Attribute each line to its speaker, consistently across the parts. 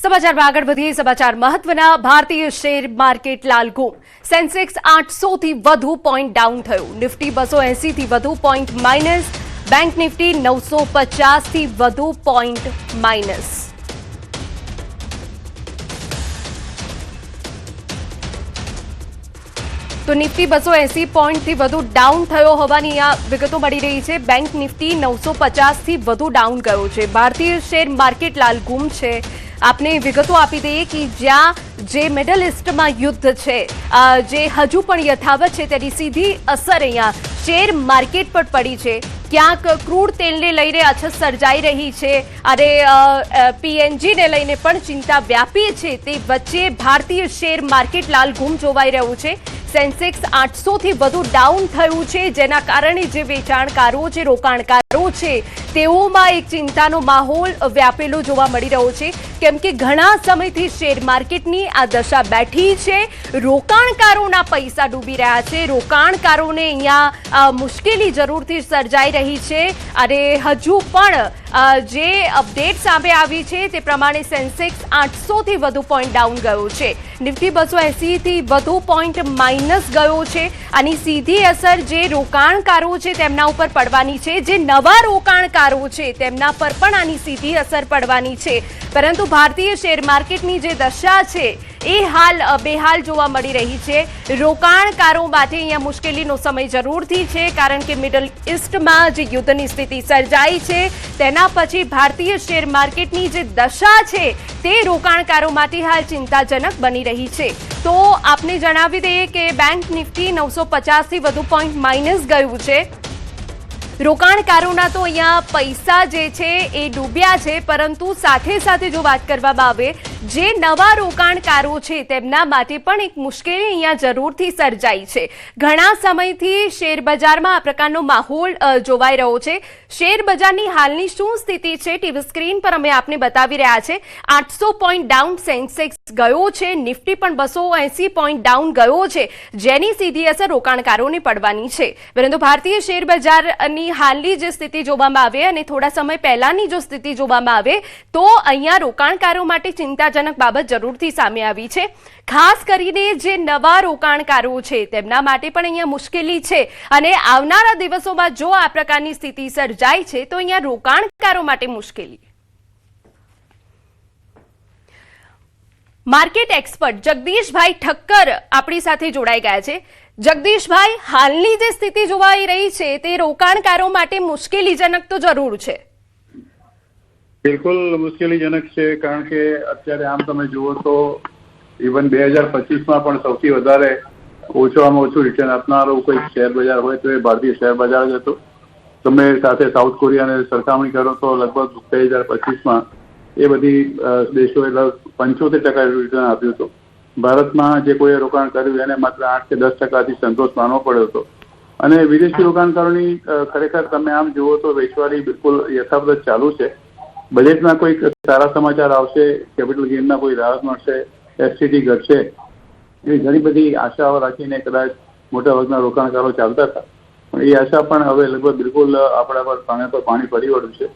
Speaker 1: સમાચારમાં આગળ વધીએ। સમાચાર મહત્વના। ભારતીય શેર માર્કેટ લાલઘૂમ। સેન્સેક્સ 800 થી વધુ પોઈન્ટ ડાઉન થયું। નિફ્ટી 280 થી વધુ પોઈન્ટ માઇનસ। બેંક નિફ્ટી 950 થી વધુ પોઈન્ટ માઇનસ। તો નિફ્ટી 280 પોઈન્ટથી વધુ ડાઉન થયો હોવાની આ વિગતો મળી રહી છે। બેંક નિફ્ટી 950 થી વધુ ડાઉન ગયો છે। ભારતીય શેર માર્કેટ લાલઘૂમ છે। આપને વિગતો આપી દઈએ કે જ્યાં જે મિડલ ઈસ્ટમાં યુદ્ધ છે જે હજુ પણ યથાવત છે તેની સીધી અસર અહીંયા શેર માર્કેટ પર પડી છે। ક્યાંક ક્રૂડ તેલને લઈને અછત સર્જાઈ રહી છે અને પીએનજીને લઈને પણ ચિંતા વ્યાપી છે। તે વચ્ચે ભારતીય શેર માર્કેટ લાલઘૂમ જોવાઈ રહ્યું છે। સેન્સેક્સ 800 થી વધુ ડાઉન થયું છે, જેના કારણે જે વેચાણકારો છે, રોકાણકારો છે, તેઓમાં એક ચિંતાનો માહોલ વ્યાપેલો જોવા મળી રહ્યો છે, કેમ કે ઘણા સમયથી શેર માર્કેટની આ દશા બેઠી છે। રોકાણકારોના પૈસા ડૂબી રહ્યા છે। રોકાણકારોને અહીંયા મુશ્કેલી જરૂરથી સર્જાઈ રહી છે અને હજુ પણ જે અપડેટ સામે આવી છે તે પ્રમાણે સેન્સેક્સ 800 થી વધુ પોઈન્ટ ડાઉન ગયો છે। નિફ્ટી 280 થી વધુ પોઈન્ટ માઇનસ ગયો છે। આની સીધી અસર જે રોકાણકારો છે તેમના ઉપર પડવાની છે, જે નવા રોકાણકારો છે તેમના પર પણ આની સીધી અસર પડવાની છે। પરંતુ ભારતીય શેર માર્કેટની જે દશા છે એ હાલ બેહાલ જોવા મળી રહી છે। રોકાણકારો માટે અહીંયા મુશ્કેલીનો સમય જરૂરથી છે, કારણ કે મિડલ ઈસ્ટમાં જે યુદ્ધની સ્થિતિ સર્જાઈ છે તેના પછી ભારતીય શેર માર્કેટની જે દશા છે તે રોકાણકારો માટે હાલ ચિંતાજનક બની રહી છે। તો આપને જણાવી દઈએ કે બેંક નિફ્ટી 950 થી વધુ પોઈન્ટ માઇનસ ગયું છે। રોકાણકારોના તો અહીંયા પૈસા જે છે એ ડૂબ્યા છે, પરંતુ સાથે સાથે જો વાત કરવામાં આવે જે નવા રોકાણકારો છે તેમના માટે પણ એક મુશ્કેલી અહીંયા જરૂરથી સર્જાઈ છે। ઘણા સમયથી શેર બજારમાં આ પ્રકારનો માહોલ જોવાઈ રહ્યો છે। શેર બજારની હાલની શું સ્થિતિ છે ટીવી સ્ક્રીન પર અમે આપને બતાવી રહ્યા છે। 800 પોઈન્ટ ડાઉન સેન્સેક્સ ગયો છે। નિફ્ટી પણ 280 પોઈન્ટ ડાઉન ગયો છે, જેની સીધી અસર રોકાણકારોને પડવાની છે। પરંતુ ભારતીય શેર બજારની હાલની જે સ્થિતિ જોવામાં આવે અને થોડા સમય પહેલાની જો સ્થિતિ જોવામાં આવે તો અહીંયા રોકાણકારો માટે ચિંતાજનક બાબત જરૂરથી સામે આવી છે। ખાસ કરીને જે નવા રોકાણકારો છે તેમના માટે પણ અહીંયા મુશ્કેલી છે અને આવનારા દિવસોમાં જો આ પ્રકારની સ્થિતિ સર્જાય છે તો અહીંયા રોકાણકારો માટે મુશ્કેલી। માર્કેટ એક્સપર્ટ જગદીશભાઈ ઠક્કર આપણી સાથે જોડાઈ ગયા છે। જગદીશભાઈ, હાલની જે સ્થિતિ જોવાઈ રહી છે તે રોકાણકારો માટે મુશ્કેલીજનક તો જરૂર છે।
Speaker 2: બિલકુલ મુશ્કેલીજનક છે, કારણ કે અત્યારે આમ તમે જુઓ તો ઇવન 2025માં પણ સૌથી વધારે ઓછામાં ઓછું રિટર્ન આપનારો કોઈ શેર બજાર હોય તો એ ભારતીય શેર બજાર જ હતો। તમે સાથે સાઉથ કોરિયાને સરખામણી કરો તો લગભગ 2025માં એ બધી દેશોએ 75% રિટર્ન આપ્યું હતું। ભારતમાં જે કોઈએ રોકાણ કર્યું એને માત્ર 8 કે 10% સંતોષ માનવો પડ્યો હતો। અને વિદેશી રોકાણકારોની ખરેખર તમે આમ જુઓ તો વેચવાલી બિલકુલ યથાવત ચાલુ છે। બજેટમાં કોઈક સારા સમાચાર આવશે, કેપિટલ ગેઇનમાં કોઈ રાહત મળશે, એફસીટી ઘટશે, એવી ઘણી બધી આશાઓ રાખીને કદાચ મોટાભાગના રોકાણકારો ચાલતા હતા, પણ એ આશા પણ હવે લગભગ બિલકુલ આપણા પર પાણી ફરી વળ્યું છે।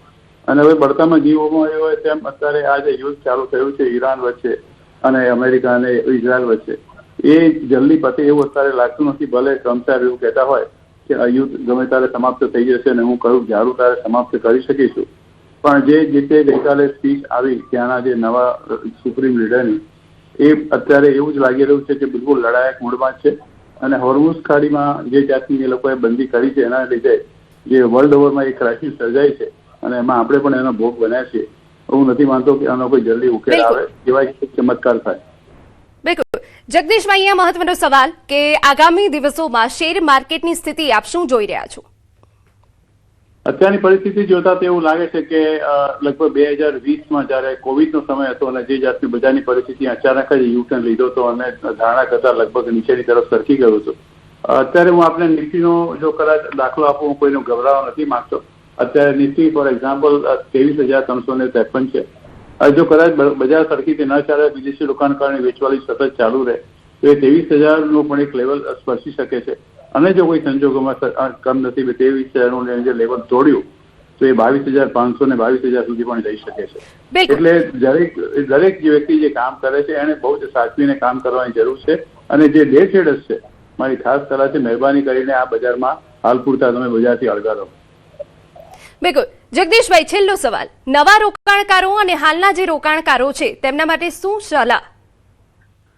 Speaker 2: અને હવે બળતામાં ઘી ઉમાળ્યો હોય તેમ અત્યારે આ જે યુદ્ધ ચાલુ થયું છે ઈરાન વચ્ચે અને અમેરિકા અને ઇઝરાયલ વચ્ચે, એ જલ્દી પતે એવું અત્યારે લાગતું નથી। ભલે ટ્રમ્પ સાહેબ એવું કહેતા હોય કે આ યુદ્ધ ગમે ત્યારે સમાપ્ત થઈ જશે અને હું કહું ઝાડુ ત્યારે સમાપ્ત કરી શકીશું, પણ જે રીતે ગઈકાલે સ્પીચ આવી ત્યાંના જે નવા સુપ્રીમ લીડરની, એ અત્યારે એવું જ લાગી રહ્યું છે કે બિલકુલ લડાયક મૂડમાં છે। અને હોર્મુઝ ખાડીમાં જે જાતની એ લોકોએ બંદી કરી છે એના લીધે જે વર્લ્ડ ઓવરમાં એક ક્રાઇસિસ સર્જાય છે અને એમાં આપણે પણ એનો ભોગ બન્યા છીએ। હું નથી માનતો કે આનો કોઈ જલ્દી ઉકેલ આવે, એવા ચમત્કાર થાય।
Speaker 1: બિલકુલ જગદીશભાઈ, અહીંયા મહત્વનો સવાલ કે આગામી દિવસોમાં શેર માર્કેટની સ્થિતિ આપ શું જોઈ રહ્યા છો?
Speaker 2: અત્યારની પરિસ્થિતિ જોતા તો એવું લાગે છે કે લગભગ 2020માં જયારે કોવિડનો સમય હતો અને જે જાતની બજારની પરિસ્થિતિ અચાનક જ યુટર્ન લીધો હતો અને ધારણા કરતા લગભગ નીચેની તરફ સરકી ગયો હતો। અત્યારે હું આપણે નિફ્ટીનો જો કદાચ દાખલો આપું, હું કોઈનો ગભરાવા નથી માંગતો। અત્યારે નિફ્ટી ફોર એક્ઝામ્પલ 23,353 છે। જો કદાચ બજાર સરખી ન ચાલે, વિદેશી રોકાણકારોની વેચવાલી સતત ચાલુ રહે તો એ 23,000નું પણ એક લેવલ સ્પર્શી શકે છે। અને જો કોઈ સંજોગોમાં કમનસીબે 23,000નું જે લેવલ તોડ્યું તો એ 22,500 ને 22,000 સુધી પણ જઈ શકે છે.
Speaker 1: બિલકુલ.
Speaker 2: એટલે દરેક જે વ્યક્તિ જે કામ કરે છે એને બહુ જ સાચવીને કામ કરવાની જરૂર છે. અને જે ડે ટ્રેડર્સ છે, મારી ખાસ સલાહ છે, મહેરબાની કરીને આ બજારમાં હાલ પૂરતા તમે બજારથી અળગા રહો.
Speaker 1: બિલકુલ. જગદીશભાઈ, છેલ્લો સવાલ, નવા રોકાણકારો અને હાલના જે રોકાણકારો છે તેમના માટે શું સલાહ?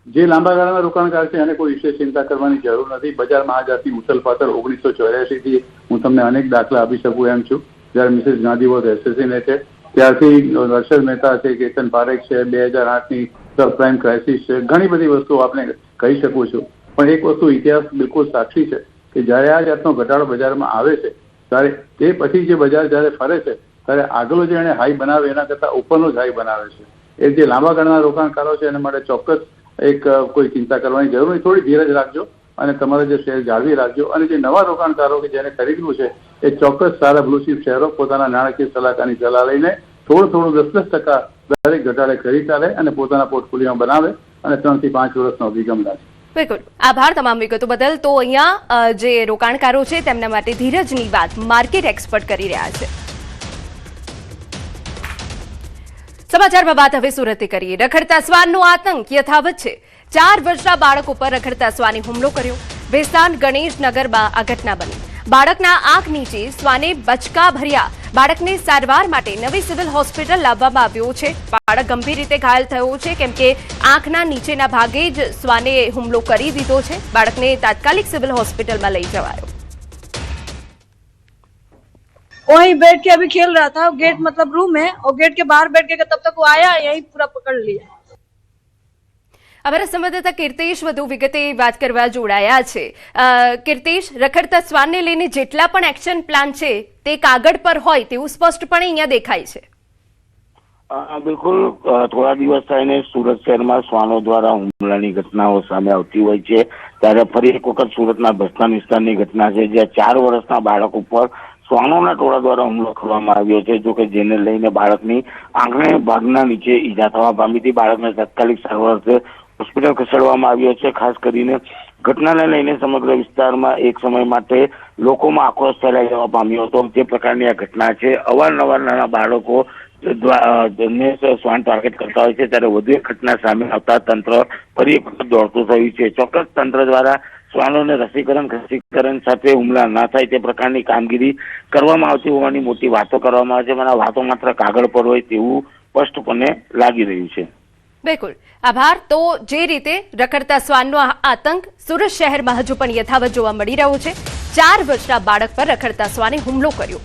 Speaker 2: જે લાંબા ગાળાના રોકાણકાર છે એને કોઈ વિશેષ ચિંતા કરવાની જરૂર નથી. બજારમાં આ જાતની ઉથલપાથલ 1984 થી હું તમને અનેક દાખલા આપી શકું એમ છું. જયારે મિસેસ ગાંધીવોત એસેસિને છે ત્યારથી હર્ષદ મહેતા છે, કેતન પારેખ છે, 2008ની સબપ્રાઇમ ક્રાઇસિસ છે, ઘણી બધી વસ્તુઓ આપણે કહી શકું છું. પણ એક વસ્તુ ઇતિહાસ બિલકુલ સાક્ષી છે કે જયારે આ જાતનો ઘટાડો બજારમાં આવે છે ત્યારે તે પછી જે બજાર જયારે ફરે છે ત્યારે આગળ જે એને હાઈ બનાવે એના કરતા ઉપરનો જ હાઈ બનાવે છે. એ જે લાંબા ગાળાના રોકાણકારો છે એના માટે ચોક્કસ કોઈ ચિંતા કરવાની જરૂર નહીં. થોડી ધીરજ રાખજો અને તમારા જે શેર જાળવી રાખજો. અને જે નવા રોકાણકારો કે જેને ખરીદવું છે એ ચોક્કસ સારા બ્લુચીપ શેરો પોતાના નાણાકીય સલાહકારની સલાહ લઈને થોડું 10% દરેક ઘટાડે ખરીદતા રહે અને પોતાના પોર્ટફોલિયો બનાવે અને 3 થી 5 વર્ષનો અભિગમ રાખે.
Speaker 1: બિલકુલ. આભાર તમામ વિગતો બદલ. તો અહીંયા જે રોકાણકારો છે તેમના માટે ધીરજની વાત માર્કેટ એક્સપર્ટ કરી રહ્યા છે. સમાચારમાં વાત હવે સુરતથી કરીએ. રખડતા શ્વાનનો આતંક યથાવત છે. 4 વર્ષના બાળક ઉપર રખડતા શ્વાને હુમલો કર્યો. વેસ્તાન ગણેશનગરમાં આ ઘટના બની. બાળકના આંખ નીચે શ્વાને બચકા ભર્યા. બાળકને સારવાર માટે નવી સિવિલ હોસ્પિટલ લાવવામાં આવ્યો છે. બાળક ગંભીર રીતે ઘાયલ થયો છે કેમ કે આંખના નીચેના ભાગે જ શ્વાને હુમલો કરી દીધો છે. બાળકને તાત્કાલિક સિવિલ હોસ્પિટલમાં લઈ જવાયો.
Speaker 3: वहीं बैठ के अभी खेल रहा था, गेट मतलब रूम है और गेट के बाहर बैठ के तब तक वो आया, यहीं पूरा पकड़ लिया.
Speaker 1: અમારા સંવાદદાતા કીર્તેશ વધુ વિગતે વાત કરવા જોડાયા છે. કીર્તેશ, રખડતા શ્વાનને લઈને જેટલા પણ એક્શન પ્લાન છે તે કાગળ પર હોય તેવું સ્પષ્ટપણે અહીંયા દેખાય છે.
Speaker 4: બિલકુલ. થોડા દિવસ થઈને સુરત શહેરમાં શ્વાનો દ્વારા હુમલાની ઘટનાઓ સામે આવતી હોય છે. ત્યારે ફરી એક વખત સુરતના બસ્તાન વિસ્તારની ઘટના છે જ્યાં 4 વર્ષના બાળક ઉપર શ્વાનોના ટોળા દ્વારા હુમલો કરવામાં આવ્યો છે. જોકે જેને લઈને બાળકની આંખને ભાગના નીચે ઈજા થવા પામી હતી. બાળકને તાત્કાલિક સારવાર હોસ્પિટલ ખસેડવામાં આવ્યો છે. ખાસ કરીને ઘટનાને લઈને સમગ્ર વિસ્તારમાં એક સમય માટે લોકોમાં આક્રોશ ફેલાઈ જવા પામ્યો હતો. જે પ્રકારની આ ઘટના છે, અવારનવાર નાના બાળકો શ્વાન ટાર્ગેટ કરતા હોય છે ત્યારે વધુ એક ઘટના સામે આવતા તંત્ર ફરી એક વખત દોડતું થયું છે. ચોક્કસ તંત્ર દ્વારા શ્વાનોને રસીકરણ સાથે હુમલા ના થાય તે પ્રકારની કામગીરી કરવામાં આવતી હોવાની મોટી વાતો કરવામાં આવે છે. મને વાતો માત્ર કાગળ પર હોય તેવું સ્પષ્ટપણે લાગી રહ્યું છે.
Speaker 1: બિલકુલ. આભાર. તો જે રીતે રખડતા શ્વાનનો આતંક સુરત શહેરમાં હજુ પણ યથાવત જોવા મળી રહ્યો છે. 4 વર્ષના બાળક પર રખડતા શ્વાને હુમલો કર્યો.